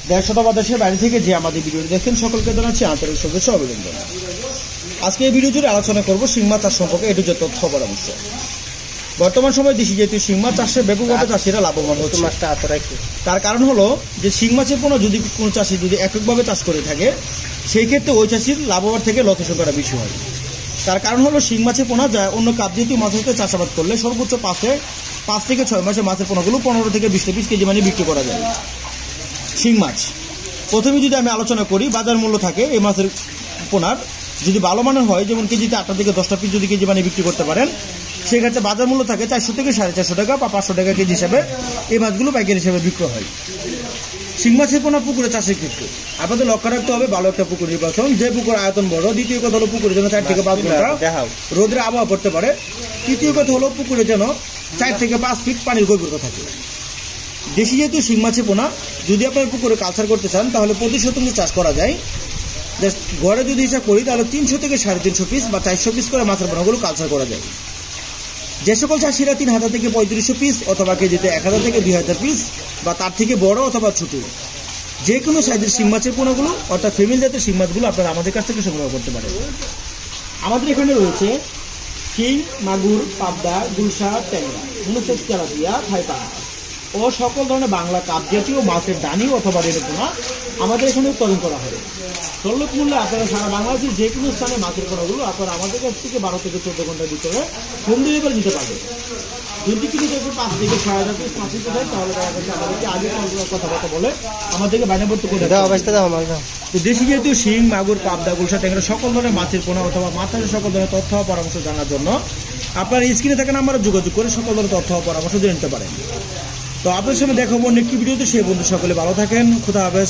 দেড়শত বা দেশের বাইরে থেকে যে আমাদের ভিডিওটি দেখেন সকলকে জানাচ্ছি আন্তরিক শুভেচ্ছা অভিনন্দন। আজকে এই ভিডিও জুড়ে আলোচনা করব শিং মাছ চাষ সম্পর্কে একটু যে তথ্য পরামর্শ। বর্তমান সময়ে দেশি জাতীয় শিং মাছ চাষে ব্যাপকভাবে চাষিরা লাভবান হচ্ছে। তার কারণ হলো যে শিং মাছের পোনা যদি কোনো চাষি যদি এককভাবে চাষ করে থাকে সেই ক্ষেত্রে ওই চাষির লাভবান থেকে লক্ষ্য সংখ্যাটা বেশি হয়। তার কারণ হলো শিং মাছের পোনা যায় অন্য কাপ জাতীয় মাছের সাথে চাষাবাদ করলে সর্বোচ্চ 5 থেকে 6 মাসে মাছের পোনাগুলো 15 থেকে 20 কেজি মানে বিক্রি করা যায়। শিং মাছ প্রথমে যদি আমি আলোচনা করি, বাজার মূল্য থাকে এই মাছের পোনার যদি ভালো মানের হয়, যেমন কেজিতে 8 থেকে 10 পিস যদি কেজি মানে বিক্রি করতে পারেন, সেক্ষেত্রে বাজার মূল্য থাকে 400 থেকে 450 টাকা বা 500 টাকা কেজি হিসাবে এই মাছগুলো পাইকারি হিসাবে বিক্রি হয়। শিং মাছের পোনা পুকুরে চাষের ক্ষেত্রে আপনাদের লক্ষ্য রাখতে হবে ভালো একটা পুকুর নির্বাচন, যে পুকুর আয়তন বড়। দ্বিতীয় কথা হলো পুকুরে যেন 4 থেকে 5 ঘন্টা রোদের আবহাওয়া পড়তে পারে। তৃতীয় কথা হলো পুকুরে যেন 4 থেকে 5 ফিট পানির গভীরতা থাকে। দেশি জাতীয় শিং মাছের পোনা যদি আপনার পুকুরে কালচার করতে চান তাহলে প্রতি শতাংশ চাষ করা যায়। ঘরে যদি হিসাব করি তাহলে 300 থেকে 350 পিস বা 400 পিস করে মাছের পোনাগুলো কালচার করা যায়। যে সকল চাষিরা 3000 থেকে 3500 পিস অথবা কেজিতে 1000 থেকে 2000 পিস বা তার থেকে বড় অথবা ছোট যে কোনো সাইজের শিং মাছের পোনাগুলো অর্থাৎ ফিমেল জাতের শিং মাছগুলো আপনারা আমাদের কাছ থেকে সংগ্রহ করতে পারেন। আমাদের এখানে রয়েছে শিং, মাগুর, পাবদা, গুলশা, ট্যাংরা, মনোসেক্স, তেলাপিয়া, থাইপা ও সকল ধরনের বাংলা কাপ জাতীয় মাছের দানি অথবা রেণু পোনা আমাদের এখানে উৎপাদন করা হয়। সুলভ মূল্যে আপনারা সারা বাংলাদেশের যে কোনো স্থানে মাছের পোনাগুলো আপনারা আমাদের কাছ থেকে 12 থেকে 14 ঘন্টার ভিতরে হোম ডেলিভারি নিতে পারবেন। যদি কিনে দেখবেন 5 থেকে 6000 পিস মাছ নিতে চাই তাহলে আমাদেরকে আগে কথাবার্তা বলে আমাদেরকে বাইনাবর্ত করে তো দেশি জাতীয় শিং, মাগুর, পাবদা, গুলশা, ট্যাংরা সকল ধরনের মাছের পোনা অথবা মাছের সকল ধরনের তথ্য পরামর্শ জানার জন্য আপনার স্ক্রিনে থাকা নাম্বারে যোগাযোগ করে সকল ধরনের তথ্য পরামর্শ জেনে নিতে পারেন। তো আপনার সামনে দেখাবো অন্য একটি ভিডিওতে। সেই বন্ধু সকলে ভালো থাকেন। খুদা হাফেজ।